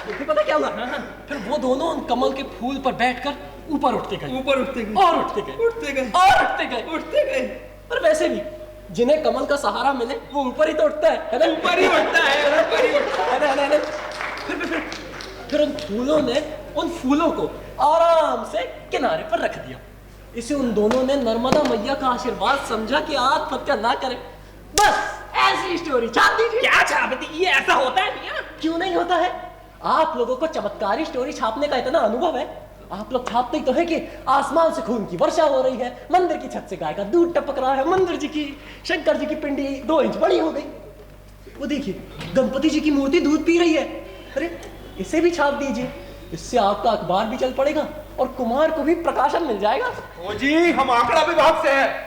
फिर पता क्या हुआ? फिर वो दोनों उन कमल के फूल पर बैठकर ऊपर उठते गए और उठते गए और उठते गए। पर वैसे भी जिन्हें कमल का सहारा मिले वो ऊपर ही तो उठता है ना? ऊपर ही उठता है। फिर उन फूलों ने उन फूलों को आराम से किनारे पर रख दिया। इसे उन दोनों ने नर्मदा मैया का आशीर्वाद समझा कि आत्महत्या ना करें। बस ऐसी स्टोरी छाप दीजिए। क्या छाप दी? ये ऐसा होता है मियां? क्यों नहीं होता है? आप लोगों को चमत्कारी स्टोरी छापने का इतना अनुभव है, आप लोग छापते ही तो है कि आसमान से खून की वर्षा हो रही है, मंदिर की छत से गाय का दूध टपक रहा है, मंदिर जी की शंकर जी की पिंडी 2 इंच बड़ी हो गई, वो देखिए गणपति जी की मूर्ति दूध पी रही है। अरे इसे भी छाप दीजिए, इससे आपका अखबार भी चल पड़ेगा और कुमार को भी प्रकाशन मिल जाएगा। ओ जी, हम आंकड़ा विभाग से हैं।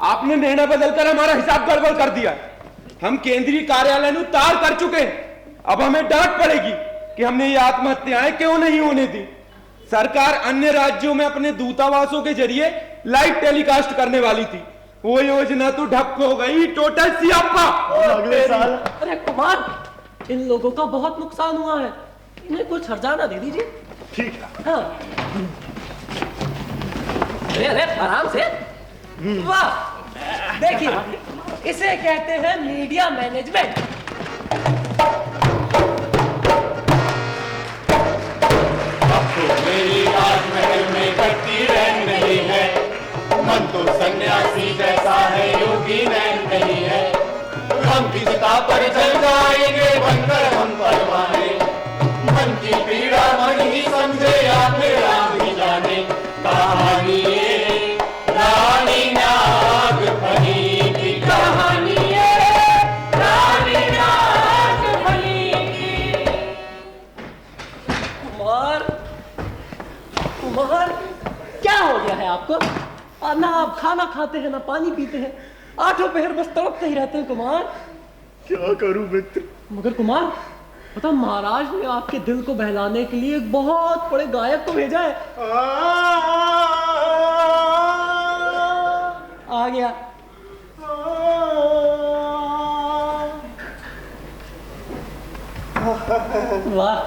आपने निर्णय बदलकर हमारा हिसाब गड़बड़ कर दिया। हम केंद्रीय कार्यालय में तार कर चुके हैं। अब हमें डांट पड़ेगी कि हमने ये आत्महत्याएं क्यों नहीं होने दी। सरकार अन्य राज्यों में अपने दूतावासों के जरिए लाइव टेलीकास्ट करने वाली थी, वो योजना तो ठप हो गई। टोटल सियापा। अगले साल। अरे कुमार, इन लोगों का बहुत नुकसान हुआ है, इन्हें कुछ हर्जाना दे दीजिए। ठीक है। हाँ। अरे आराम से। वाह, देखिए इसे कहते हैं मीडिया मैनेजमेंट। अब तो मेरी राजमहल में कटती रैन नहीं है, मन तो सन्यासी जैसा है, योगी नैन नहीं है। हम की चिता पर जल जाएंगे बनकर हम परवाने, मन की पीड़ा मन ही समझे या फिर राम ही जाने। कहानी ये रानी नागफनी की, कहानी ये रानी नागफनी की। कुमार, क्या हो गया है आपको? ना आप खाना खाते हैं ना पानी पीते हैं, 8 पहर बस तड़पते ही रहते हैं कुमार। क्या करूं मित्र? मगर कुमार पता, महाराज ने आपके दिल को बहलाने के लिए एक बहुत बड़े गायक को भेजा है। आ गया। वाह,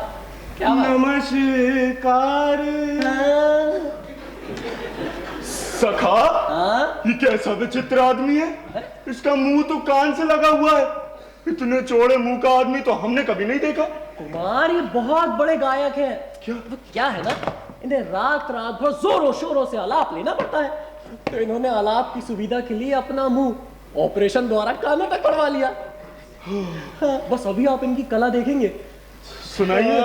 क्या बात। नमस्कार सखा। ये कैसा विचित्र आदमी है? इसका मुंह तो कान से लगा हुआ है। इतने चौड़े मुंह का आदमी तो हमने कभी नहीं देखा। कुमार, ये बहुत बड़े गायक हैं। क्या है ना, इन्हें रात रात भर जोरों शोरों से आलाप लेना पड़ता है, तो इन्होंने आलाप की सुविधा के लिए अपना मुंह ऑपरेशन द्वारा कानों तक बढ़वा लिया। हाँ, बस अभी आप इनकी कला देखेंगे। सुनाइए।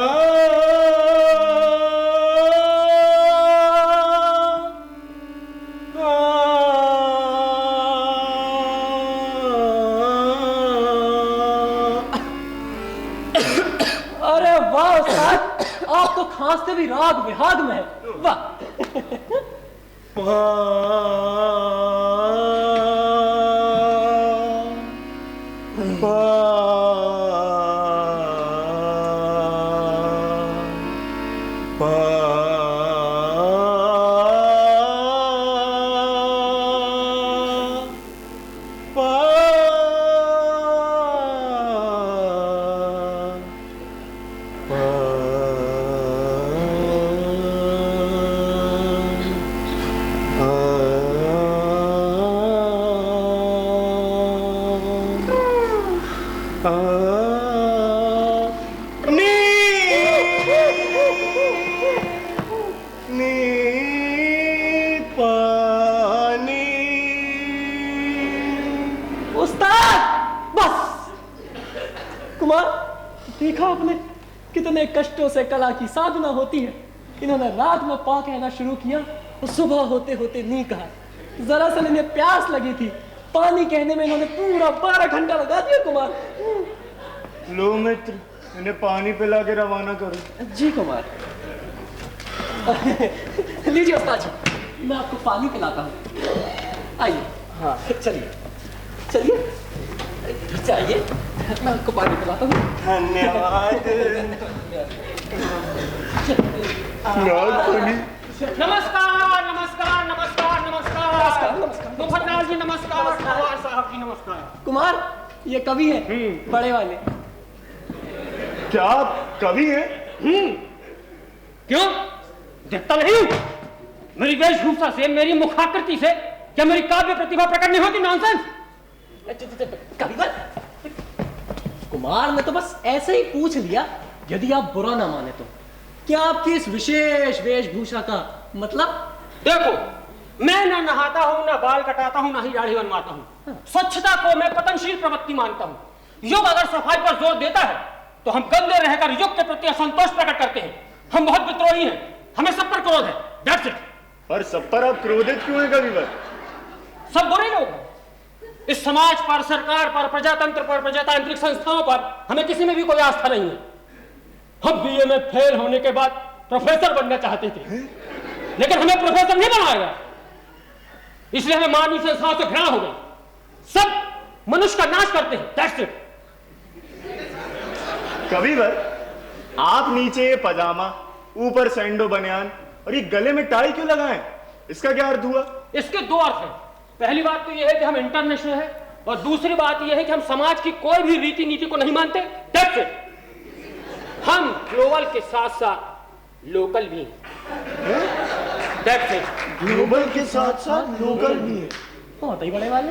अरे वाह उस्ताद, आप तो खांसते भी राग विहाग में है। वाह। देखा आपने कितने कष्टों से कला की साधना होती है। इन्होंने रात में पा कहना शुरू किया और सुबह होते होते नी कहा। जरा सा इन्हें प्यास लगी थी, पानी कहने में इन्होंने पूरा 12 घंटा लगा दिया। कुमार, लो मित्र, इन्हें पानी पिला के रवाना करो। जी कुमार। लीजिए उस्ताद जी, मैं आपको पानी पिलाता हूँ। आइए। हाँ चलिए चलिए चाहिए, मैं आपको पानी पिलाता हूँ। धन्यवाद। नमस्कार नमस्कार नमस्कार नमस्कार मुफद्दल जी नमस्कार, कुमार साहब जी नमस्कार। कुमार, ये कवि है बड़े वाले। क्या कवि है? क्यों देखता नहीं हूं? मेरी वेशभूषा से, मेरी मुखाकृति से क्या मेरी काव्य प्रतिभा प्रकट नहीं होती? नॉनसेंस। कविवर कुमार ने तो बस ऐसे ही पूछ लिया, यदि आप बुरा ना माने तो। क्या आपकी इस विशेष वेशभूषा का मतलब? देखो, मैं ना नहाता हूं, ना बाल कटाता हूं, ना ही दाढ़ी बनवाता हूं। स्वच्छता को मैं पतनशील प्रवृत्ति मानता हूं। युग अगर सफाई पर जोर देता है तो हम गंदे रहकर युग के प्रति असंतोष प्रकट करते हैं। हम बहुत विद्रोही हैं, हमें सब पर क्रोध है। That's it। पर सब पर आप क्रोधित क्यों हैं कविवर? सब बुरे लोग हैं। इस समाज पर, सरकार पर, प्रजातंत्र पर, प्रजातांत्रिक संस्थाओं पर हमें किसी में भी कोई आस्था नहीं है। हम बीए में फेल होने के बाद प्रोफेसर बनना चाहते थे, लेकिन हमें प्रोफेसर नहीं बनाया गया, इसलिए हमें मानवीय संस्थाओं से घृणा हो गई। सब मनुष्य का नाश करते हैं। That's it। कविवर, आप नीचे पजामा, ऊपर सैंडो बनियान और ये गले में टाई क्यों लगाएं? इसका क्या अर्थ हुआ? इसके दो अर्थ हैं। पहली बात तो यह है कि हम इंटरनेशनल हैं, और दूसरी बात यह है कि हम समाज की कोई भी रीति नीति को नहीं मानते। That's it। हम ग्लोबल के साथ साथ लोकल भी हैं। That's it। ग्लोबल के साथ साथ लोकल भी है। बहुत ही बड़े वाले।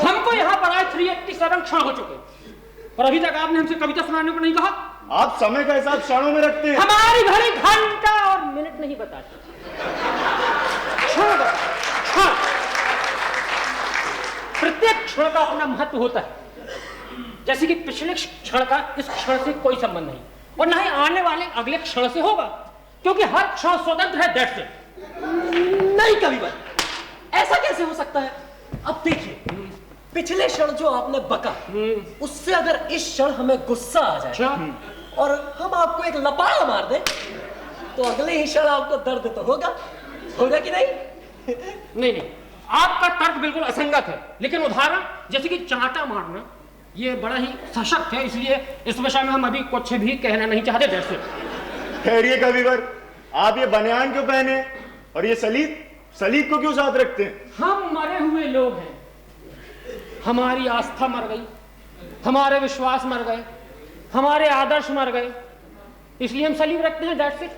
हमको यहाँ पर आए 387 क्षण हो चुके, और अभी तक आपने हमसे कविता सुनाने को नहीं कहा। आप समय का हिसाब क्षणों में रखते हैं। हमारी घड़ी घंटा और मिनट नहीं बताती, क्षण। प्रत्येक क्षण का अपना महत्व होता है। जैसे कि पिछले क्षण का इस क्षण से कोई संबंध नहीं, और न ही आने वाले अगले क्षण से होगा, क्योंकि हर क्षण स्वतंत्र है। That's it। नहीं कविवर, ऐसा कैसे हो सकता है? अब देखिए, पिछले क्षण जो आपने बका, उससे अगर इस क्षण हमें गुस्सा आ जाए और हम आपको एक लपाड़ा मार दे, तो अगले ही क्षण आपको दर्द तो होगा कि नहीं? नहीं, आपका तर्क बिल्कुल असंगत है, लेकिन उदाहरण जैसे कि चांटा मारना, ये बड़ा ही सशक्त है, इसलिए इस विषय में हम अभी कुछ भी कहना नहीं चाहते। That's it। ठहरिए कविवर, आप ये बनियान क्यों पहने और ये सलीब को क्यों साथ रखते हैं? हम मरे हुए लोग हैं, हमारी आस्था मर गई, हमारे विश्वास मर गए, हमारे आदर्श मर गए, इसलिए हम सलीब रखते हैं। That's it।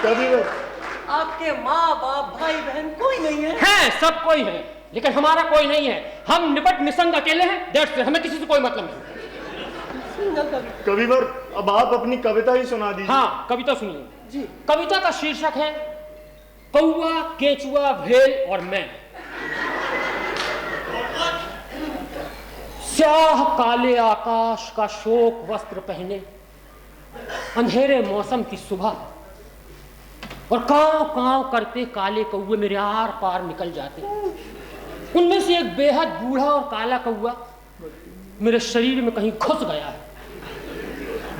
कविवर, आपके माँ बाप भाई बहन कोई नहीं है? हैं, सब कोई है, लेकिन हमारा कोई नहीं है। हम निपट निसंग अकेले हैं। That's it। हमें किसी से कोई मतलब नहीं। कविवर, अब आप अपनी कविता ही सुना दीजिए। हाँ, कविता सुनिए जी। कविता का शीर्षक है कौवा, केंचुआ, भेल और मैं। स्याह काले आकाश का शोक वस्त्र पहने अंधेरे मौसम की सुबह, और कांव कांव करते काले कौवे मेरे आर पार निकल जाते। उनमें से एक बेहद बूढ़ा और काला कौवा मेरे शरीर में कहीं घुस गया है।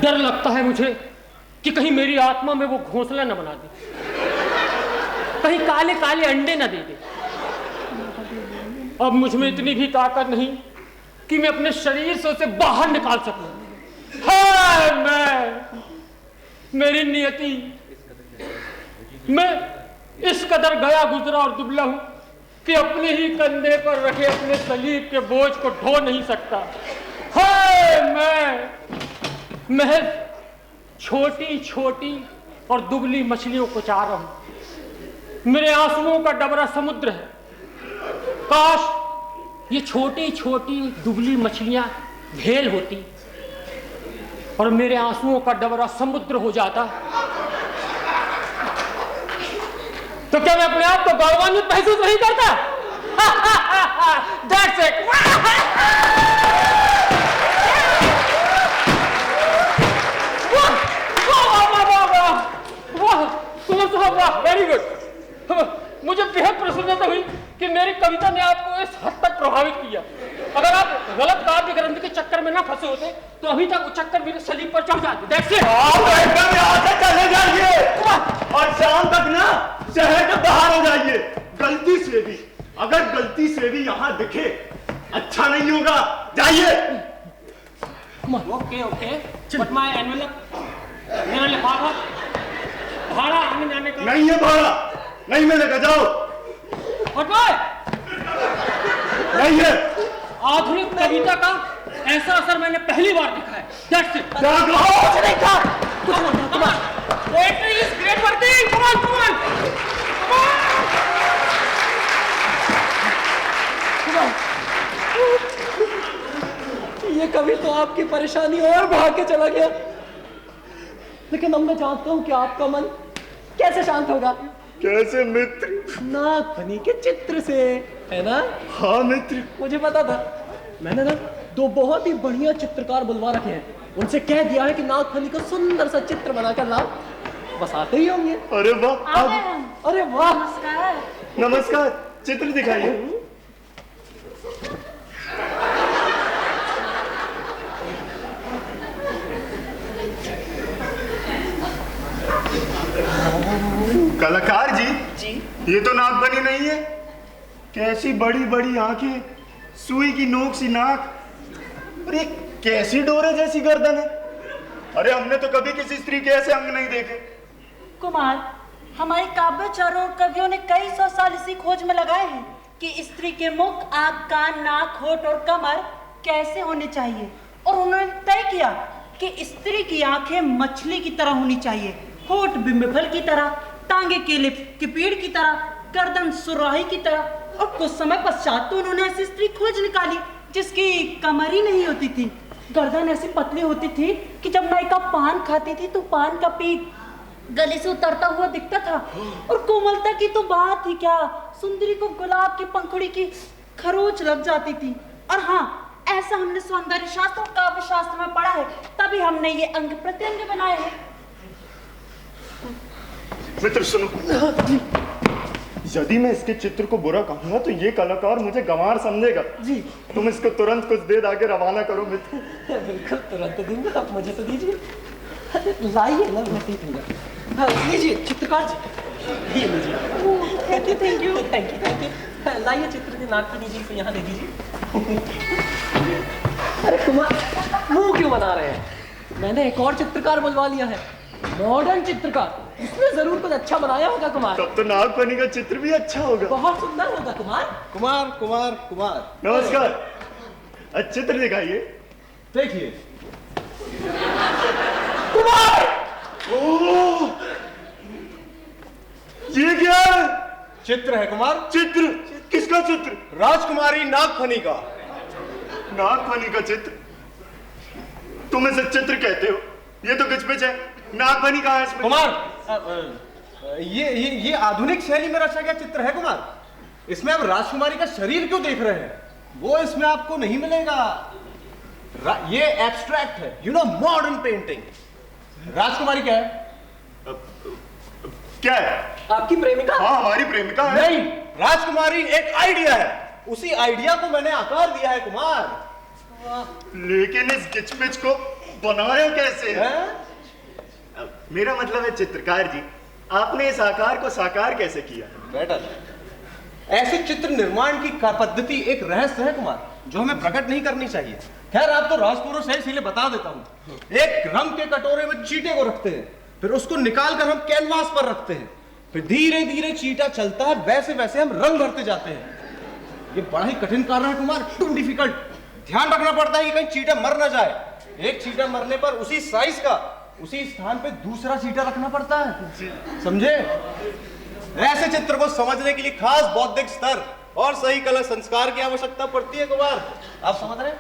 डर लगता है मुझे कि कहीं मेरी आत्मा में वो घोंसला न बना दे, कहीं काले काले अंडे न दे दे। अब मुझ में इतनी भी ताकत नहीं कि मैं अपने शरीर से उसे बाहर निकाल सकूं। हाय मेरी नियति, मैं इस कदर गया गुजरा और दुबला हूं कि अपने ही कंधे पर रखे अपने सलीब के बोझ को ढो नहीं सकता। हाय महज छोटी छोटी और दुबली मछलियों को चाह रहा हूं। मेरे आंसुओं का डबरा समुद्र है। काश ये छोटी छोटी दुबली मछलियां भेल होती और मेरे आंसुओं का डबरा समुद्र हो जाता, तो क्या मैं अपने आप को गौरवान्वित महसूस नहीं करता? That's it। वाह, वेरी गुड। मुझे बेहद प्रसन्नता हुई कि मेरी कविता ने आपको इस हद तक प्रभावित किया। अगर आप गलत काव्य ग्रंथ के चक्कर में ना फंसे होते तो अभी तक वो चक्कर मेरे सलीब पर चढ़ जाते। That's it। आप एकदम यहाँ से चले जाइए और शाम तक ना शहर के बाहर हो जाइए। गलती से भी, अगर गलती से भी यहाँ दिखे अच्छा नहीं होगा। जाइए। ओके बट माय एनवेलप, मेरा लिफाफा, भाड़ा आने जाने का नहीं है, भाड़ा नहीं मिलेगा, जाओ। और मैं नहीं है। आधुनिक कविता का ऐसा असर मैंने पहली बार देखा है। That's it. कुछ नहीं था। Kumar, Poetry is great working. Come on, come on. ये कभी तो आपकी परेशानी और भाग के चला गया, लेकिन अब मैं जानता हूं कि आपका मन कैसे शांत होगा। कैसे मित्र? नागफनी के चित्र से, है ना? हाँ मित्र, मुझे पता था। मैंने ना 2 बहुत ही बढ़िया चित्रकार बुलवा रखे हैं, उनसे कह दिया है कि नागफनी का सुंदर सा चित्र बनाकर लाओ, बस आते ही होंगे। अरे वाह, अरे वाह, नमस्कार। नमस्कार, चित्र दिखाइए। कलाकार जी, ये तो नागफनी नहीं है। कैसी बड़ी बड़ी आंखें, सुई की नोक सी नाक, और ये कैसी डोरे जैसी गर्दन है। अरे हमने तो कभी किसी स्त्री के ऐसे अंग नहीं देखे। कुमार, हमारे काव्यचारों और कवियों ने कई 100 साल इसी खोज में लगाए हैं कि स्त्री के मुख, आंख, कान, नाक, होठ और कमर कैसे होने चाहिए, और उन्होंने तय किया कि स्त्री की आंखें मछली की तरह होनी चाहिए, होठ बिम्बफल की तरह, टांगे केले के पेड़ की तरह, गर्दन सुराही की तरह। और कुछ समय पश्चात तो उन्होंने ऐसी स्त्री खोज निकाली जिसकी कमर ही नहीं होती थी, गर्दन ऐसी पतली होती थी कि जब नायिका पान खाती थी तो पान का पीक गले से उतरता हुआ दिखता था। और कोमलता की तो बात ही क्या, सुंदरी को गुलाब की पंखुड़ी की खरोच लग जाती थी। और हाँ, ऐसा हमने सौंदर्य शास्त्र और काव्य शास्त्र में पढ़ा है, तभी हमने ये अंग प्रत्यंग बनाए हैं। मित्र सुनो, यदि मैं इसके चित्र को बुरा कहूंगा तो ये कलाकार मुझे गंवार समझेगा जी। तुम इसको तुरंत कुछ दे दाके रवाना करो मित्र। बिल्कुल तुरंत दूंगा, आप मुझे तो दीजिए। लाइए ना, मैं दे दूंगा। हाँ, लीजिए चित्रकार जी, ये लीजिए। Thank you, thank you, thank you, thank you. लाइए चित्र के नागफनी जी को यहाँ दे दीजिए। अरे कुमार, मुंह क्यों बना रहे हैं? मैंने एक और चित्रकार बुलवा लिया है, मॉडर्न चित्रकार, उसने जरूर कुछ अच्छा बनाया होगा कुमार। तब तो नागफनी का चित्र भी अच्छा होगा। बहुत सुंदर होगा कुमार। कुमार कुमार कुमार, नमस्कार, चित्र दिखाइए। देखिए। कुमार, ओह, ये क्या है? चित्र है कुमार। चित्र? किसका चित्र? राजकुमारी नागफनी का। नागफनी का चित्र? तुम इसे चित्र कहते हो? ये तो गिचपिच है। नागफनी कहाँ है इसमें? कुमार, ये आधुनिक शैली में रचा गया चित्र है कुमार। इसमें आप राजकुमारी का शरीर क्यों देख रहे हैं? वो इसमें आपको नहीं मिलेगा। ये एब्स्ट्रैक्ट है, यू नो, मॉडर्न पेंटिंग। राजकुमारी क्या है? क्या है? आपकी प्रेमिका? हाँ, हमारी प्रेमिका है। नहीं, राजकुमारी एक आइडिया है, उसी आइडिया को मैंने आकार दिया है कुमार। लेकिन इस गिचपिच को बनाया कैसे है? हैं? मेरा मतलब है चित्रकार जी, आपने इस आकार को साकार कैसे किया? बेटर, ऐसे चित्र निर्माण की पद्धति एक रहस्य है कुमार, जो हमें प्रकट नहीं करनी चाहिए। खैर, आप तो राजपुरुष है, इसीलिए बता देता हूँ। एक रंग के कटोरे में चीटे को रखते हैं, फिर उसको निकालकर हम कैनवास पर रखते हैं, फिर धीरे धीरे चीटा चलता है, वैसे वैसे हम रंग भरते जाते हैं। ये बड़ा ही कठिन कार्य है कुमार, टू डिफिकल्ट। ध्यान रखना पड़ता है कि कहीं चीटा मर ना जाए। एक चीटा मरने पर उसी साइज का उसी स्थान पे दूसरा चीटा रखना पड़ता है, समझे? ऐसे चित्र को समझने के लिए खास बौद्धिक स्तर और सही कला संस्कार की आवश्यकता पड़ती है कुमार। आप समझ रहे हैं?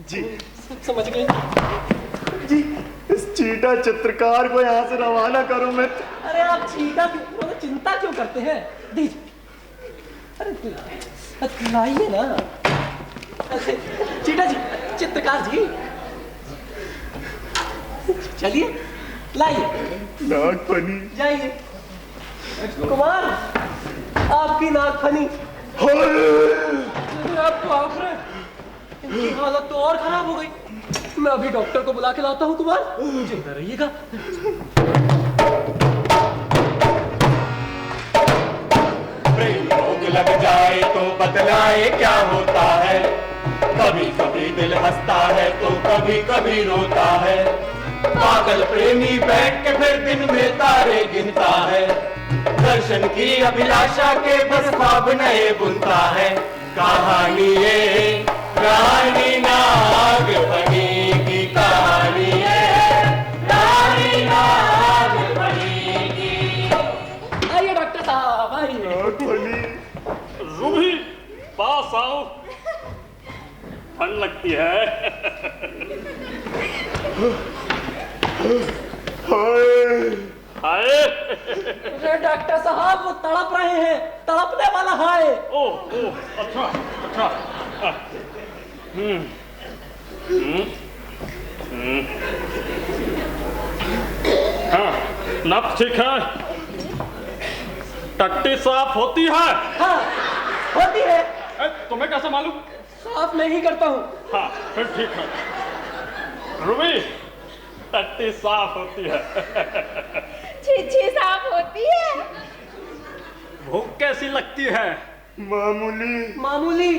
जी समझ गए जी। इस चीटा चित्रकार को यहाँ से रवाना करो मित्र। अरे आप चीटा की चिंता क्यों करते हैं? दीजिए, अरे लाइए ना। चीटा जी, चित्रकार जी, चलिए लाइए। नागफनी जाइए। कुमार, आपकी नागफनी। आपको आखिर इनकी हालत तो और खराब हो गई। मैं अभी डॉक्टर को बुला के लाता हूँ कुमार, जिंदा रहिएगा। प्रेम रोग लग जाए तो बदलाए क्या होता है, कभी कभी दिल हंसता है तो कभी कभी रोता है। पागल प्रेमी बैठ के फिर दिन में तारे गिनता है, दर्शन की अभिलाषा के बस ख्वाब नए बुनता है। कहानी ये रानी नागफनी की कहानी है, रानी नागफनी की। आइए डॉक्टर साहब आइए। रूबी पास आओ, ठंड लगती है। हाय अरे डॉक्टर साहब वो तड़प रहे हैं, तड़पने वाला हाय। ओ अच्छा अच्छा। हाँ नब्ज ठीक है, टट्टी साफ होती है। हाँ होती है। तुम्हें कैसे मालूम? साफ मैं ही करता हूँ। हाँ फिर ठीक है। रूबी टट्टी साफ होती है। छीछी साफ होती है। भूख कैसी लगती है? मामूली। मामूली।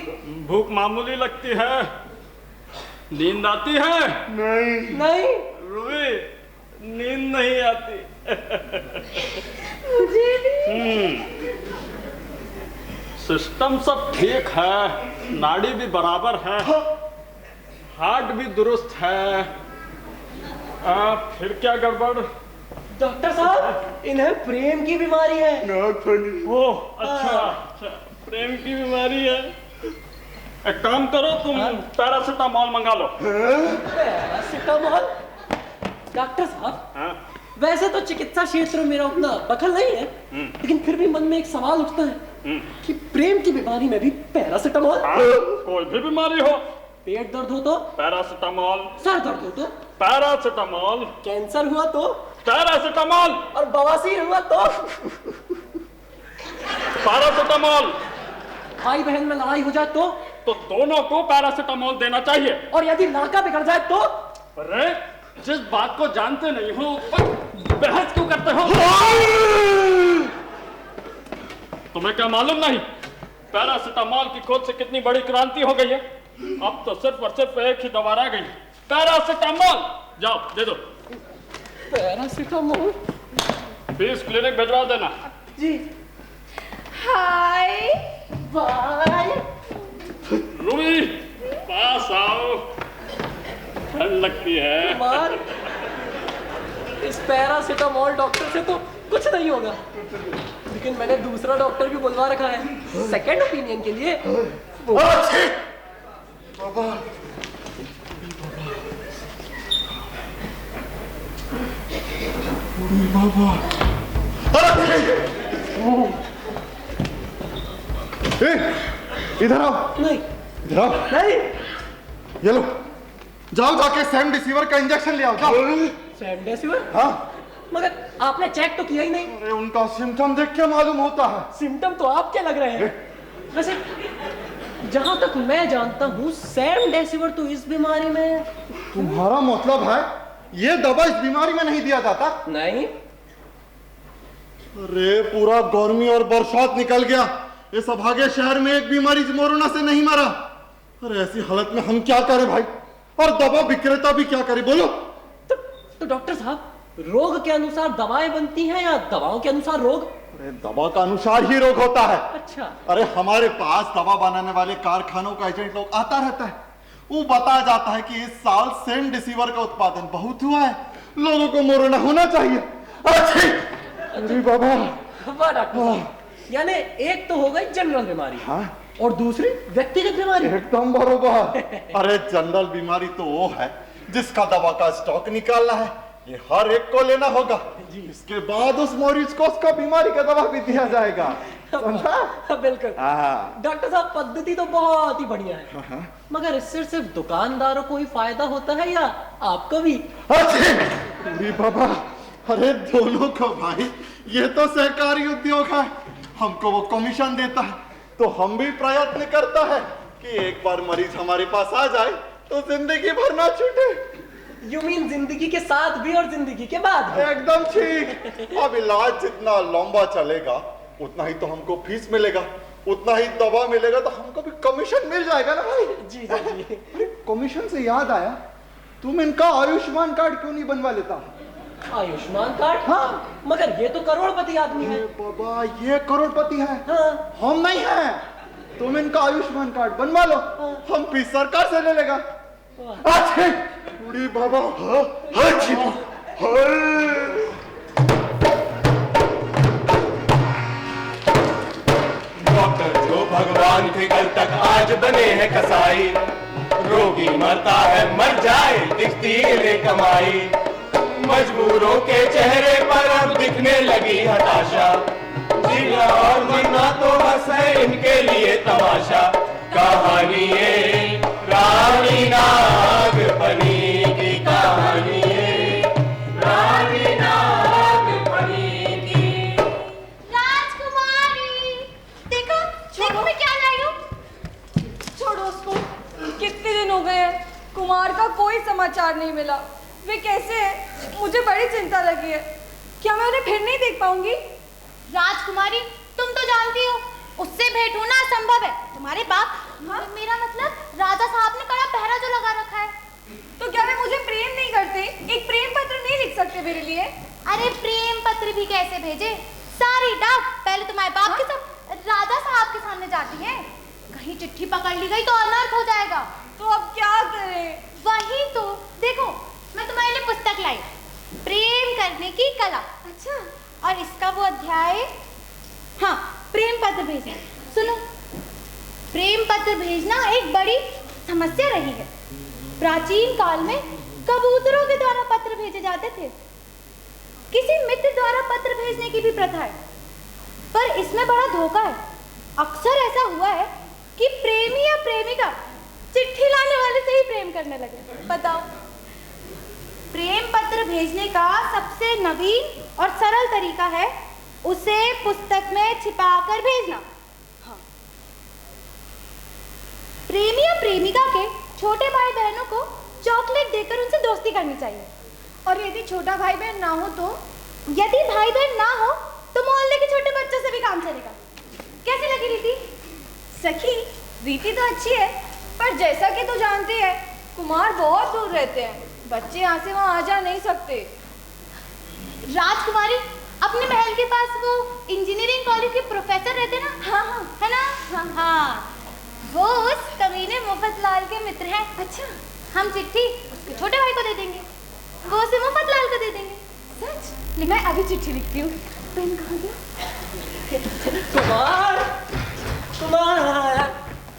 भूख मामूली लगती है। नींद आती है? नहीं। नहीं। रूबी नींद नहीं आती। मुझे नहीं। सिस्टम सब ठीक है, नाड़ी भी बराबर है, हार्ट भी दुरुस्त है। फिर क्या गड़बड़? डॉक्टर साहब इन्हें प्रेम की बीमारी है। ओह अच्छा अच्छा, प्रेम की बीमारी है। एक काम करो, तुम पैरासिटामोल मंगा लो। पैरासिटामोल? डॉक्टर साहब हाँ? वैसे तो चिकित्सा क्षेत्र में मेरा उतना दखल नहीं है, लेकिन फिर भी मन में एक सवाल उठता है कि प्रेम की बीमारी में भी पैरासिटामोल? कोई भी बीमारी हो, पेट दर्द हो तो पैरासिटामोल, सर दर्द हो तो पैरासिटामोल, कैंसर हुआ तो पैरासिटामोल, और बवासीर हुआ तो पैरासिटामोल, भाई बहन में लड़ाई हो जाए तो दोनों को पैरासिटामोल देना चाहिए। और यदि नाका बिगड़ जाए तो? अरे जिस बात को जानते नहीं हो बहस क्यों करते हो? तुम्हें क्या मालूम नहीं पैरासिटामोल की खोज से कितनी बड़ी क्रांति हो गई है? अब तो सिर्फ और सिर्फ एक ही दवा रह गई, पैरासिटामोल। जाओ दे दो। पैरासिटामोल? फीस क्लिनिक भिजवा देना। जी। Hi bye. रूबी पास आओ, ठंड लगती है। मार इस पैरासिटामोल डॉक्टर से तो कुछ नहीं होगा, लेकिन मैंने दूसरा डॉक्टर भी बुलवा रखा है सेकंड ओपिनियन के लिए। बाबा इधर आओ। नहीं इधर आओ। नहीं। ये लो, जाओ जाके सेम डिसीवर का इंजेक्शन ले आओ। जाओ। रेमडेसिविर? हाँ। मगर आपने चेक तो किया ही नहीं। अरे उनका सिम्टम देख के मालूम होता है। सिम्टम तो आपके लग रहे हैं। वैसे जहां तक मैं जानता हूँ रेमडेसिविर तो इस बीमारी में। तुम्हारा मतलब है ये दवा इस बीमारी में नहीं दिया जाता? नहीं। अरे पूरा गर्मी और बरसात निकल गया, इस अभागे शहर में एक बीमारी कोरोना से नहीं मरा। अरे ऐसी हालत में हम क्या करें भाई, और दवा विक्रेता भी क्या करे बोलो? तो डॉक्टर साहब रोग के अनुसार दवाएं बनती हैं या दवाओं के अनुसार रोग? अरे दवा का अनुसार ही रोग होता है। अच्छा। अरे हमारे पास दवा बनाने वाले कारखानों का एजेंट लोग आता रहता है, वो बताया जाता है कि इस साल सेम डिसीवर का उत्पादन बहुत हुआ है, लोगों को कोरोना होना चाहिए। अरे बाबा। वाह डॉक्टर साहब, यानी एक तो हो गई जनरल बीमारी। हाँ? और दूसरी व्यक्तिगत बीमारी। एकदम बरोबर। अरे जनरल बीमारी तो वो है जिसका दवा का स्टॉक निकालना है, ये हर एक को लेना होगा। इसके बाद उस मरीज को उसका बीमारी का दवा भी दिया जाएगा। समझा? बिल्कुल। हाँ। डॉक्टर साहब पद्धति तो बहुत ही बढ़िया है, मगर इससे सिर्फ दुकानदारों को ही फायदा होता है या आपको भी? अरे बाबा, अरे दोनों को भाई, ये तो सहकारी उद्योग है, हमको वो कमीशन देता है तो हम भी प्रयत्न करता है कि एक बार मरीज हमारे पास आ जाए तो जिंदगी भर ना छूटे। यू मीन जिंदगी के साथ भी और जिंदगी के बाद भी? एकदम ठीक। अब इलाज जितना लंबा चलेगा उतना ही तो हमको फीस मिलेगा, उतना ही दवा मिलेगा, तो हमको भी कमीशन मिल जाएगा ना भाई। जी जी जी। कमीशन से याद आया, तुम इनका आयुष्मान कार्ड क्यों नहीं बनवा लेता? आयुष्मान कार्ड? हाँ, मगर ये तो करोड़पति आदमी है। बाबा ये करोड़पति है। हाँ। हम नहीं हैं, तुम इनका आयुष्मान कार्ड बनवा लो, हम फीस सरकार से ले लेगा। अच्छे बूढ़ी बाबा, डॉक्टर जो भगवान थे कल तक आज बने हैं कसाई, रोगी मरता है मर जाए दिखती है कमाई, मजबूरों के चेहरे पर अब दिखने लगी हताशा, जीना और मरना तो बस है इनके लिए तमाशा, कहानी है रानी नागफनी की, कहानी है रानी नागफनी की। राजकुमारी देखो देखो मैं क्या लाई हूँ। छोड़ो उसको, कितने दिन हो गए हैं कुमार का कोई समाचार नहीं मिला। वे कैसे हैं? मुझे बड़ी चिंता लगी है। क्या मैं उन्हें फिर नहीं देख पाऊंगी? राजकुमारी तुम तो जानती हो उससे भेंट होना असंभव है। तुम्हारे बाप, मेरा मतलब राजा साहब ने कड़ा पहरा जो लगा रखा है। तो क्या वे मुझे प्रेम नहीं करते? एक प्रेम पत्र नहीं लिख सकते मेरे लिए? अरे प्रेम पत्र भी कैसे भेजे? सारी डाक पहले तुम्हारे बाप के सब राजा साहब के सामने जाती है। कहीं चिट्ठी पकड़ ली गई तो अनर्थ हो जाएगा। तो अब क्या करें? वही तो देखो, मैं तुम्हारे लिए पुस्तक लाई, प्रेम करने की कला। अच्छा, और इसका वो अध्याय, हाँ, प्रेम पत्र भेजना। सुनो, प्रेम पत्र भेजना एक बड़ी समस्या रही है। प्राचीन काल में कबूतरों के द्वारा पत्र भेजे जाते थे। किसी मित्र द्वारा पत्र भेजने की भी प्रथा है, पर इसमें बड़ा धोखा है। अक्सर ऐसा हुआ है कि प्रेमी या प्रेमिका चिट्ठी लाने वाले से ही प्रेम करने लगे। बताओ, प्रेम पत्र भेजने का सबसे नवीन और सरल तरीका है उसे पुस्तक में छिपाकर भेजना। हाँ। प्रेमी या प्रेमिका के छोटे भाई बहनों को चॉकलेट देकर उनसे दोस्ती करनी चाहिए। और यदि छोटा भाई बहन ना हो तो? यदि भाई बहन ना हो तो मोहल्ले के छोटे बच्चों से भी काम चलेगा। कैसी लगी रीति? सखी, रीति तो अच्छी है, पर जैसा कि तू जानती है कुमार बहुत दूर रहते हैं, बच्चे यहाँ से वहाँ आ जा नहीं सकते। राजकुमारी, अपने महल के पास वो इंजीनियरिंग कॉलेज के प्रोफेसर रहते ना? हाँ हाँ, है ना? हाँ हाँ, वो उस कमीने मुफतलाल के मित्र हैं। अच्छा, हम चिट्ठी उसके छोटे भाई को दे देंगे, वो उसे मुफतलाल को दे देंगे। सच? मैं अभी चिट्ठी लिखती हूँ। पेन कहाँ गया? कुमार, कुमार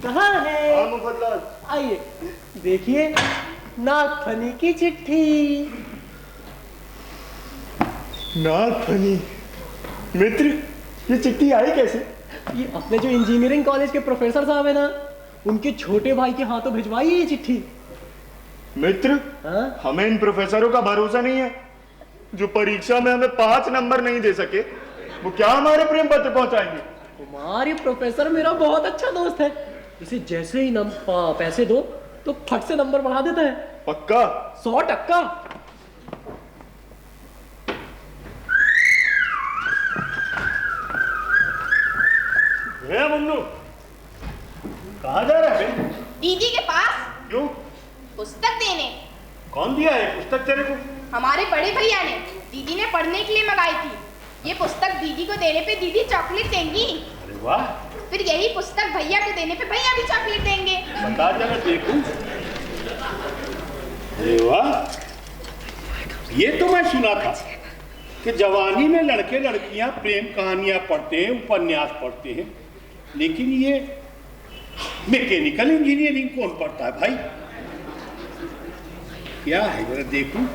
कहाँ है? मुफतलाल, आइए देखिए, नागफनी की चिट्ठी। नागफनी मित्र, ये चिट्ठी आई कैसे? ये अपने जो इंजीनियरिंग कॉलेज के प्रोफेसर साहब है ना, उनके छोटे भाई के हाथों भिजवाई है ये चिट्ठी। मित्र, हाँ? हमें इन प्रोफेसरों का भरोसा नहीं है जो परीक्षा में हमें 5 नंबर नहीं दे सके। वो क्या हमारे प्रेम पत्र पहुंचाएंगे? कुमार, ये प्रोफेसर मेरा बहुत अच्छा दोस्त है। इसे जैसे ही पैसे दो तो फट से नंबर बढ़ा देता है। पक्का? 100%। मुन्नू, कहाँ जा रहा है? दीदी के पास। क्यों? पुस्तक देने। कौन दिया है पुस्तक तेरे को? हमारे बड़े भैया ने, दीदी ने पढ़ने के लिए मंगाई थी। ये पुस्तक दीदी को देने पे दीदी चॉकलेट देंगी। अरे वाह। फिर यही पुस्तक भैया को देने पे भैया भी चॉकलेट देंगे। बता जरा देखूं। अरे वाह, ये तो मैं सुना था कि जवानी में लड़के लड़कियां प्रेम कहानियां पढ़ते हैं, उपन्यास पढ़ते हैं, लेकिन ये मैकेनिकल इंजीनियरिंग कौन पढ़ता है भाई? क्या है जरा देखूं।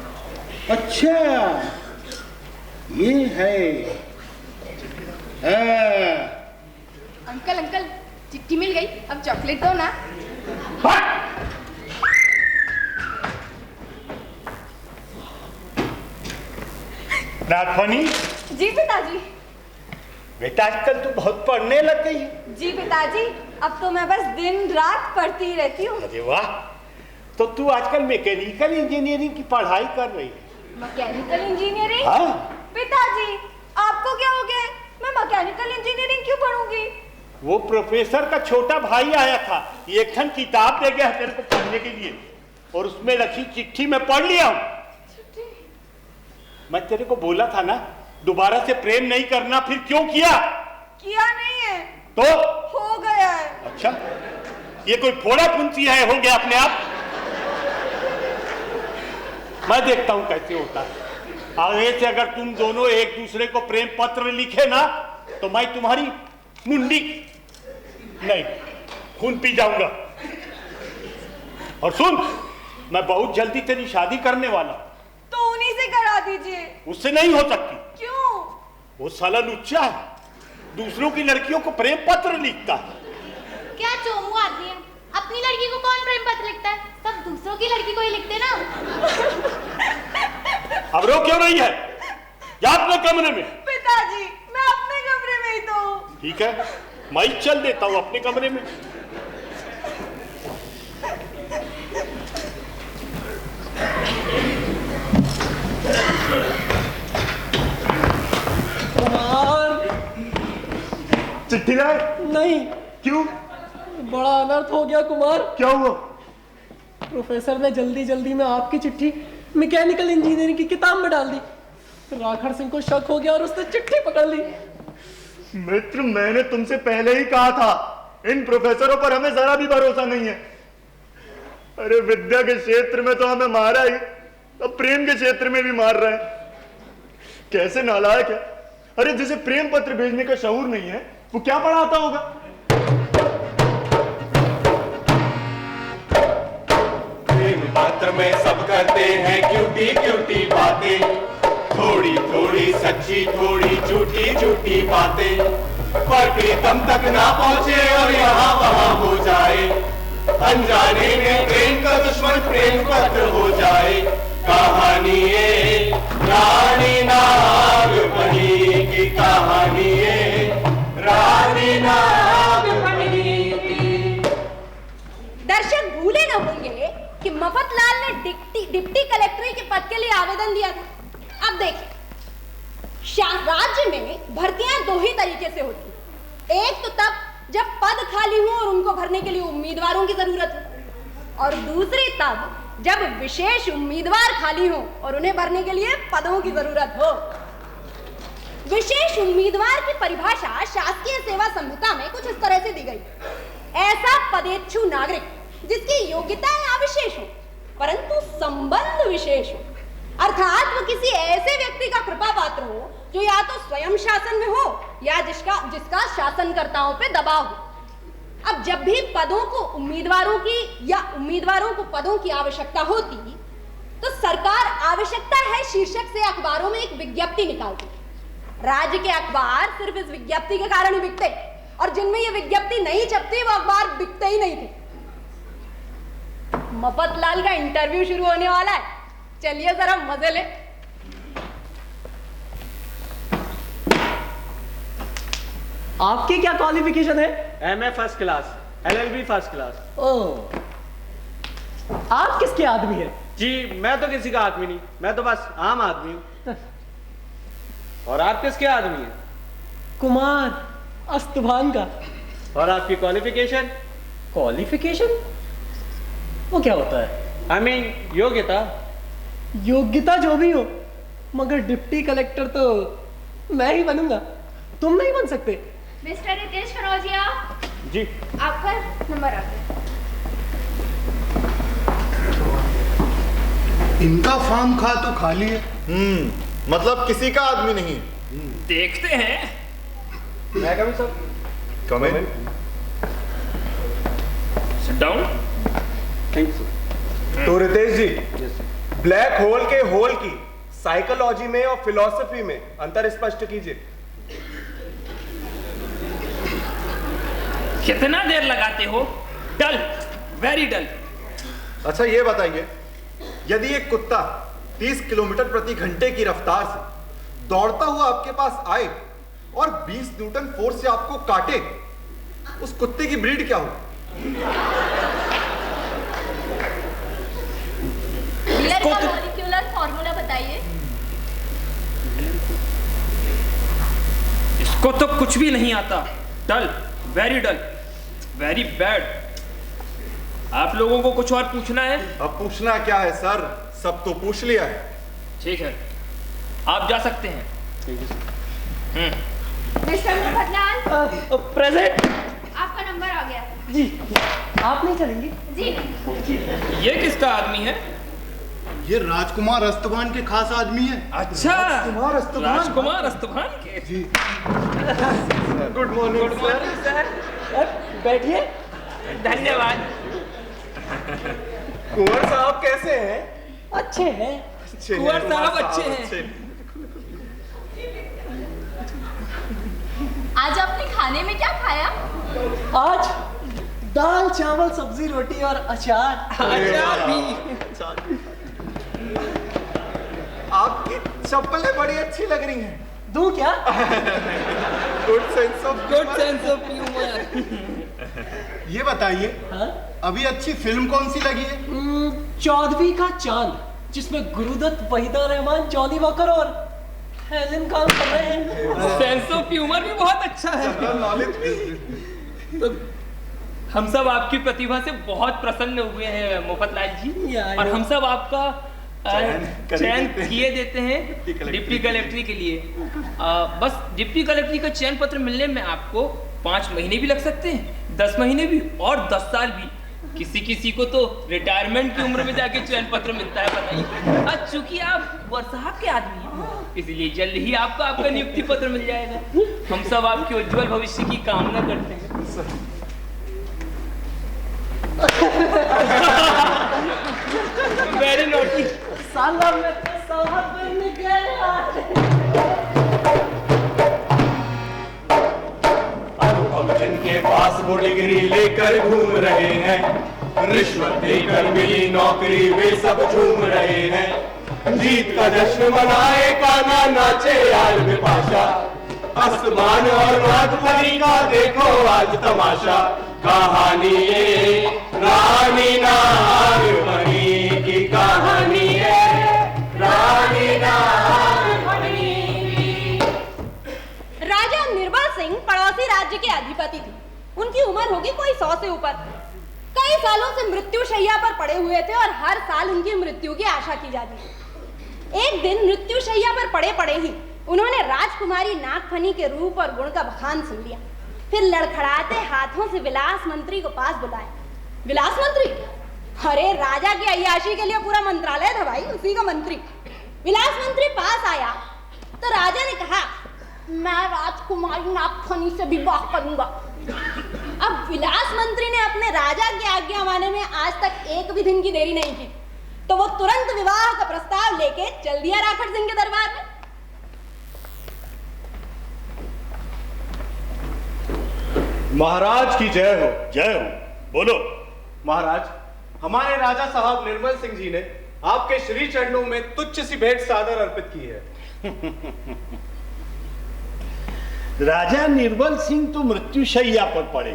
अच्छा, ये है। अंकल अंकल, चिट्ठी मिल गई, अब चॉकलेट दो ना। नागफनी। जी पिताजी। बेटा, आजकल तू बहुत पढ़ने लग गई है। जी पिताजी, अब तो मैं बस दिन रात पढ़ती ही रहती हूँ। अरे वाह, तो तू आजकल मैकेनिकल इंजीनियरिंग की पढ़ाई कर रही है? Mechanical engineering? हाँ। पिताजी, आपको क्या हो गया? मैं मैकेनिकल इंजीनियरिंग क्यों पढ़ूंगी? वो प्रोफेसर का छोटा भाई आया था, एक खन किताब दे गया है तेरे को पढ़ने के लिए, और उसमें रखी चिट्ठी मैं पढ़ लिया हूँ। मैं तेरे को बोला था ना दोबारा से प्रेम नहीं करना, फिर क्यों किया? किया नहीं है तो हो गया है। अच्छा, ये कोई फोड़ा पुंची है हो गया अपने आप? मैं देखता हूं कैसे होता है। आगे से अगर तुम दोनों एक दूसरे को प्रेम पत्र लिखे ना तो मैं तुम्हारी मुंडी नहीं खून पी जाऊंगा। और सुन, मैं बहुत जल्दी तेरी शादी करने वाला। तो उन्हीं से करा दीजिए। उससे नहीं हो सकती। क्यों? वो साला लुच्चा है, दूसरों की लड़कियों को प्रेम पत्र लिखता है। क्या चोमू आदमी है, अपनी लड़की को कौन प्रेम पत्र लिखता है? सब दूसरों की लड़की को ही लिखते ना। अब रो क्यों रही है? जा अपने कमरे में। पिताजी, मैं अपने कमरे में ही तो हूँ। ठीक है, मैं चल देता हूँ अपने कमरे में। चिट्ठी लाए? नहीं। क्यों? बड़ा अनर्थ हो गया कुमार। क्या हुआ? प्रोफेसर ने जल्दी जल्दी में आपकी चिट्ठी मैकेनिकल इंजीनियरिंग की किताब में डाल दी। राखड़ सिंह को शक हो गया और उसने चिट्ठी पकड़ ली। मित्र, मैंने तुमसे पहले ही कहा था, इन प्रोफेसरों पर हमें जरा भी भरोसा नहीं है। अरे विद्या के क्षेत्र में तो हमें मारा ही, अब प्रेम के क्षेत्र में भी मार रहा है। कैसे नालायक है। अरे जिसे प्रेम पत्र भेजने का शऊर नहीं है वो क्या पढ़ाता होगा? प्रेम पत्र में सब करते हैं क्यूटी क्यूटी बातें, थोड़ी थोड़ी सच्ची थोड़ी झूठी झूठी बातें, पर प्रीतम तक ना पहुंचे और यहाँ वहां हो जाए। अनजाने में प्रेम का दुश्मन प्रेम पत्र हो जाए। कहानी ये रानी नागमणि की कहानी है, रानी नागमणि की। दर्शक भूले न होंगे कि मफतलाल ने डिप्टी कलेक्टर के पद के लिए आवेदन दिया था। अब देखिए, राज्य में भर्तियां दो ही तरीके से होती। एक तो तब जब पद खाली हो और उनको भरने के लिए उम्मीदवारों की जरूरत हो, और दूसरी तब जब विशेष उम्मीदवार खाली हो और उन्हें भरने के लिए पदों की जरूरत हो। विशेष उम्मीदवार की परिभाषा शासकीय सेवा संहिता में कुछ इस तरह से दी गई। ऐसा पदेच्छु नागरिक जिसकी योग्यताएं अविशेष हो परंतु संबंध विशेष हो, अर्थात वो किसी ऐसे व्यक्ति का कृपा पात्र हो जो या तो स्वयं शासन में हो या जिसका शासनकर्ताओं पे दबाव हो। अब जब भी पदों को उम्मीदवारों को पदों की आवश्यकता होती तो सरकार आवश्यकता है शीर्षक से अखबारों में एक विज्ञप्ति निकालती। राज्य के अखबार सिर्फ इस विज्ञप्ति के कारण ही बिकते, और जिनमें ये विज्ञप्ति नहीं छपती वो अखबार बिकते ही नहीं थे। मफतलाल का इंटरव्यू शुरू होने वाला है, चलिए जरा मजे ले। आपकी क्या क्वालिफिकेशन है? MA first class, LLB first class. Oh, आप किसके आदमी हैं? जी मैं तो किसी का आदमी नहीं, मैं तो बस आम आदमी हूँ। और आप किसके आदमी हैं? कुमार अस्तभान का। और आपकी क्वालिफिकेशन? क्वालिफिकेशन वो क्या होता है? आई मीन योग्यता। योग्यता जो भी हो, मगर डिप्टी कलेक्टर तो मैं ही बनूंगा, तुम नहीं बन सकते। मिस्टर रितेश कनौजिया जी, आपका नंबर आ गया। इनका फार्म खा तो खाली है। मतलब किसी का आदमी नहीं। देखते हैं। मैं कभी sir come in. Sit down. Thank you. तो रितेश जी, ब्लैक होल के होल की साइकोलॉजी में और फिलॉसफी में अंतर स्पष्ट कीजिए। कितना देर लगाते हो? डल, वेरी डल। अच्छा ये बताइए, यदि एक कुत्ता 30 किलोमीटर प्रति घंटे की रफ्तार से दौड़ता हुआ आपके पास आए और 20 न्यूटन फोर्स से आपको काटे, उस कुत्ते की ब्रीड क्या हो? मॉलिक्यूलर फॉर्मूला बताइए। इसको तो कुछ भी नहीं आता। डल, वेरी डल, वेरी बैड। आप लोगों को कुछ और पूछना है? अब पूछना क्या है सर, सब तो पूछ लिया है। ठीक है, आप जा सकते हैं। Mister Muftlal present. आपका नंबर आ गया। जी आप नहीं चलेंगे? जी नहीं। ये किसका आदमी है? ये राजकुमार अस्तवान के खास आदमी है। अच्छा, राजकुमार अस्तवान। राजकुमार अस्तवान के। जी। Good morning sir. बैठिए। धन्यवाद। कुंवर साहब कैसे हैं? अच्छे हैं। कुंवर साहब अच्छे हैं। आज आपने खाने में क्या खाया? आज दाल चावल सब्जी रोटी और अचार। अचार भी। आपकी चप्पलें बड़ी अच्छी लग रही हैं। दूं क्या? Good sense of humour. ये बताइए, हाँ? अभी अच्छी फिल्म कौन सी लगी है? 14वीं का चांद, जिसमें गुरुदत्त, वहीदा रहमान, जॉनी वॉकर और हेलेन काम कर रहे हैं। सेंस ऑफ ह्यूमर भी बहुत अच्छा है। नॉलेज भी। तो हम सब आपकी प्रतिभा से बहुत प्रसन्न हुए हैं मुफतलाल जी, और हम सब आपका चयन किए देते हैं डिप्टी कलेक्टरी के लिए। बस डिप्टी कलेक्टरी का चयन पत्र मिलने में आपको 5 महीने भी लग सकते हैं, 10 महीने भी, और 10 साल भी। किसी किसी को तो रिटायरमेंट की उम्र में जाके चयन पत्र मिलता है, बताइए। चूंकि आप कुंवर साहब के आदमी हैं, इसलिए जल्द ही आपका नियुक्ति पत्र मिल जाएगा। हम सब आपके उज्जवल भविष्य की कामना करते हैं। Very naughty. साला मैं तो साहब बनने गया। अनुभव जिनके पास वो डिग्री लेकर घूम रहे हैं, रिश्वत देकर मिली नौकरी वे सब झूम रहे हैं। जीत का जश्न मनाए काना नाचे यार बिपाशा, आसमान और नागपरी का देखो आज तमाशा। कहानी ये रानी नागपरी की कहानी है, रानी नागपरी की। राजा निर्बल सिंह पड़ोसी राज्य के अधिपति थे। उनकी उम्र होगी कोई 100 से ऊपर। कई सालों से मृत्यु शैया पर पड़े हुए थे और हर साल उनकी मृत्यु की आशा की जाती थी। एक दिन मृत्यु शैया पर पड़े पड़े ही उन्होंने राजकुमारी नागफनी के रूप और गुण का बखान सुन लिया। फिर लड़खड़ाते हाथों से विलास मंत्री को पास बुलाया। विलास मंत्री? अरे राजा की अय्याशी के लिए पूरा मंत्रालय था भाई, उसी का मंत्री। विलास मंत्री पास आया तो राजा ने कहा, मैं राजकुमारी नागफनी से विवाह करूंगा। अब विलास मंत्री ने अपने राजा की आज्ञा मानने में आज तक एक भी दिन की देरी नहीं की, तो वो तुरंत विवाह का प्रस्ताव लेके चल दिया राखड़ सिंह के दरबार में। महाराज की जय हो। जय हो। बोलो। महाराज, हमारे राजा साहब निर्मल सिंह जी ने आपके श्री चरणों में तुच्छ सी भेंट सादर अर्पित की है। राजा निर्बल सिंह तो मृत्युशैया पर पड़े,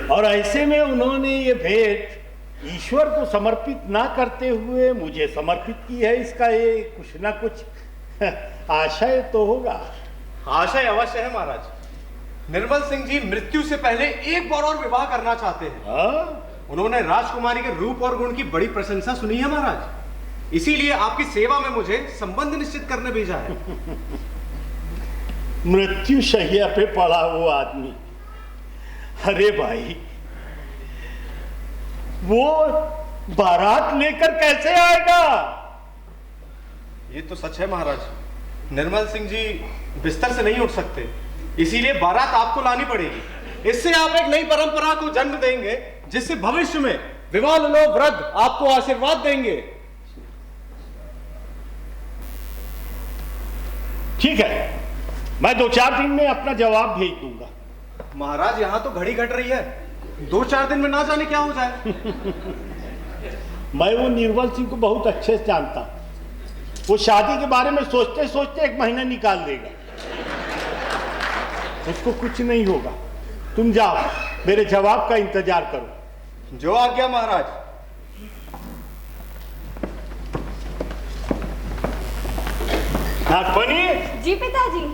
और ऐसे में उन्होंने ये भेंट ईश्वर को समर्पित ना करते हुए मुझे समर्पित की है। इसका ये कुछ ना कुछ आशय तो होगा। आशय अवश्य है महाराज। निर्मल सिंह जी मृत्यु से पहले एक बार और विवाह करना चाहते हैं। उन्होंने राजकुमारी के रूप और गुण की बड़ी प्रशंसा सुनी है महाराज, इसीलिए आपकी सेवा में मुझे संबंध निश्चित करने भेजा है। मृत्यु शैया पे पड़ा वो आदमी, अरे भाई वो बारात लेकर कैसे आएगा? ये तो सच है महाराज। निर्मल सिंह जी बिस्तर से नहीं उठ सकते, इसीलिए बारात आपको लानी पड़ेगी। इससे आप एक नई परंपरा को जन्म देंगे, जिससे भविष्य में विवाह लोग वृद्ध आपको आशीर्वाद देंगे। ठीक है, मैं 2-4 दिन में अपना जवाब भेज दूंगा। महाराज, यहाँ तो घड़ी घट रही है, 2-4 दिन में ना जाने क्या हो जाए। मैं वो निर्मल सिंह को बहुत अच्छे से जानता हूं। वो शादी के बारे में सोचते सोचते 1 महीना निकाल देगा। उसको कुछ नहीं होगा। तुम जाओ, मेरे जवाब का इंतजार करो। जो आज्ञा महाराज। नागफनी जी पिताजी।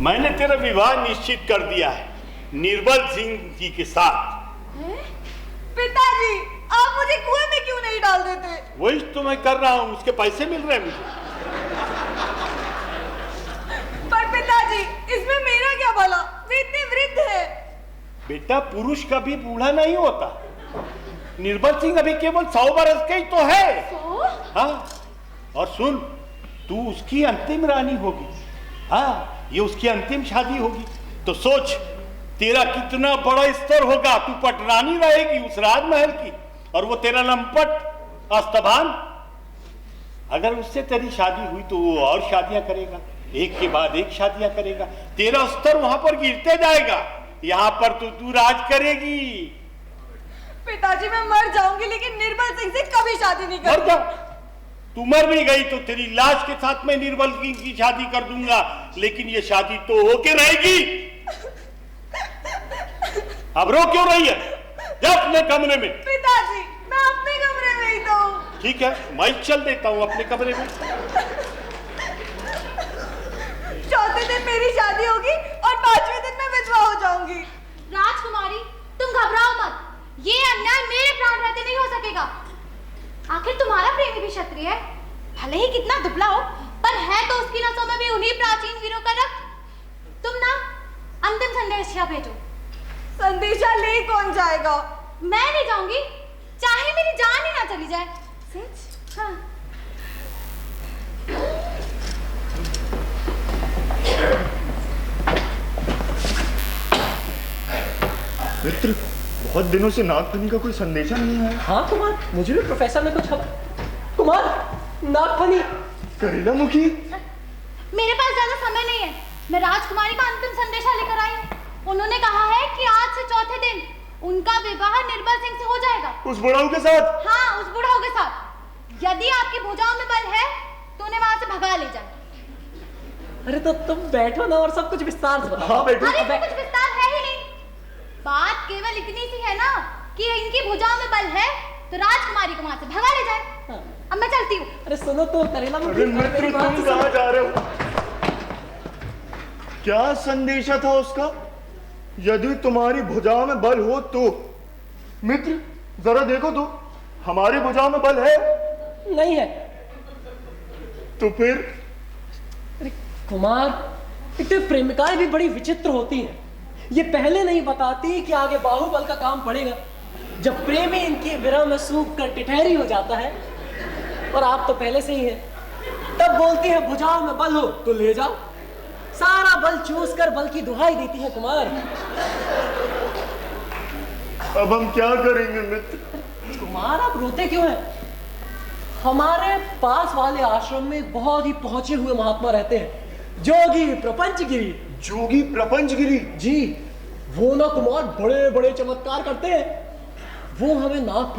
मैंने तेरा विवाह निश्चित कर दिया है निर्बल सिंह जी के साथ। पिताजी, आप मुझे कुएं में क्यों नहीं डाल देते? वही तो मैं कर रहा हूँ, उसके पैसे मिल रहे हैं मुझे। पर पिताजी, इसमें मेरा क्या भला? वे इतने वृद्ध है। बेटा पुरुष कभी बूढ़ा नहीं होता। निर्बल सिंह अभी केवल 100 बरस का ही तो है। 100? हाँ, और सुन, तू उसकी अंतिम रानी होगी। हाँ, ये उसकी अंतिम शादी होगी। तो सोच, तेरा कितना बड़ा स्तर होगा। तू पटरानी रहेगी उस राजमहल की, और वो तेरा लंपट अस्तभान। अगर उससे तेरी शादी हुई तो वो और शादियां करेगा, एक के बाद एक शादियां करेगा। तेरा स्तर वहां पर गिरते जाएगा। यहाँ पर तो तू राज करेगी। पिताजी मैं मर जाऊंगी लेकिन निर्बल सिंह से कभी शादी नहीं करूंगी। तू मर भी गई तो तेरी लाश के साथ मैं निर्बल सिंह की शादी कर दूंगा, लेकिन ये शादी तो होके रहेगी। अब रो क्यों रही है? जा अपने कमरे में। पिताजी मैं अपने कमरे में ही तो हूं। ठीक है, मैं चल देता हूं अपने कमरे में। चौथे दिन मेरी शादी होगी और 5वें दिन मैं विधवा हो जाऊंगी। राजकुमारी तुम घबराओ मत, ये अन्याय मेरे प्राण रहते नहीं हो सकेगा। आखिर तुम्हारा प्रेमी भी क्षत्रिय है, भले ही कितना दुबला हो, पर है तो उसकी नसों में भी उन्हीं प्राचीन वीरों का रक्त। तुम ना अंतिम संदेशा भेजो। संदेशा ले कौन जाएगा? मैं नहीं जाऊंगी, चाहे मेरी जान ही ना चली जाए। सच? हाँ। मित्र, बहुत दिनों से नागफनी का कोई संदेशा नहीं है। हाँ कुमार, मुझे भी प्रोफेसर ने कुछ कुमार, नागफनी। करेला मुखी, मेरे पास ज्यादा समय नहीं है, मैं राजकुमारी का अंतिम संदेशा लेकर आई हूँ। उन्होंने कहा है कि आज से चौथे दिन उनका विवाह निर्बल सिंह से हो जाएगा। उस बुढ़ाऊ के साथ? हाँ, उस बुढ़ाऊ के साथ। यदि आपकी भुजाओं में बल है तो उन्हें वहां से भगा ले जाए। अरे तो तुम बैठो ना और सब कुछ विस्तार से बताओ। हाँ बैठो। अरे तो कुछ विस्तार है ही नहीं, बात केवल इतनी सी है ना कि इनकी भुजाओं में बल है तो राजकुमारी को वहां से भगा ले जाए। हाँ। अब मैं चलती हूँ। अरे सुनो तो करेला मुखी, अरे मित्र तुम कहाँ जा रहे हो? क्या संदेशा था उसका? यदि तुम्हारी भुजाओं में बल हो तो? मित्र जरा देखो तो, हमारी भुजाओं में बल है? नहीं है। तो फिर? अरे कुमार, इतने प्रेमिकाएं भी बड़ी विचित्र होती हैं। ये पहले नहीं बताती कि आगे बाहुबल का काम पड़ेगा। जब प्रेमी इनके विरह में सूख कर टिठहरी हो जाता है, और आप तो पहले से ही हैं, तब बोलती है भुजाओं में बल हो तो ले जाओ। सारा बल चूस कर बल की दुहाई देती है कुमार। अब हम क्या करेंगे मित्र? कुमार आप रोते क्यों हैं? हमारे पास वाले आश्रम में बहुत ही पहुंचे हुए महात्मा रहते हैं, जोगी प्रपंचगिरी। जोगी प्रपंचगिरी? जी, वो ना कुमार बड़े बड़े चमत्कार करते हैं। वो हमें नाग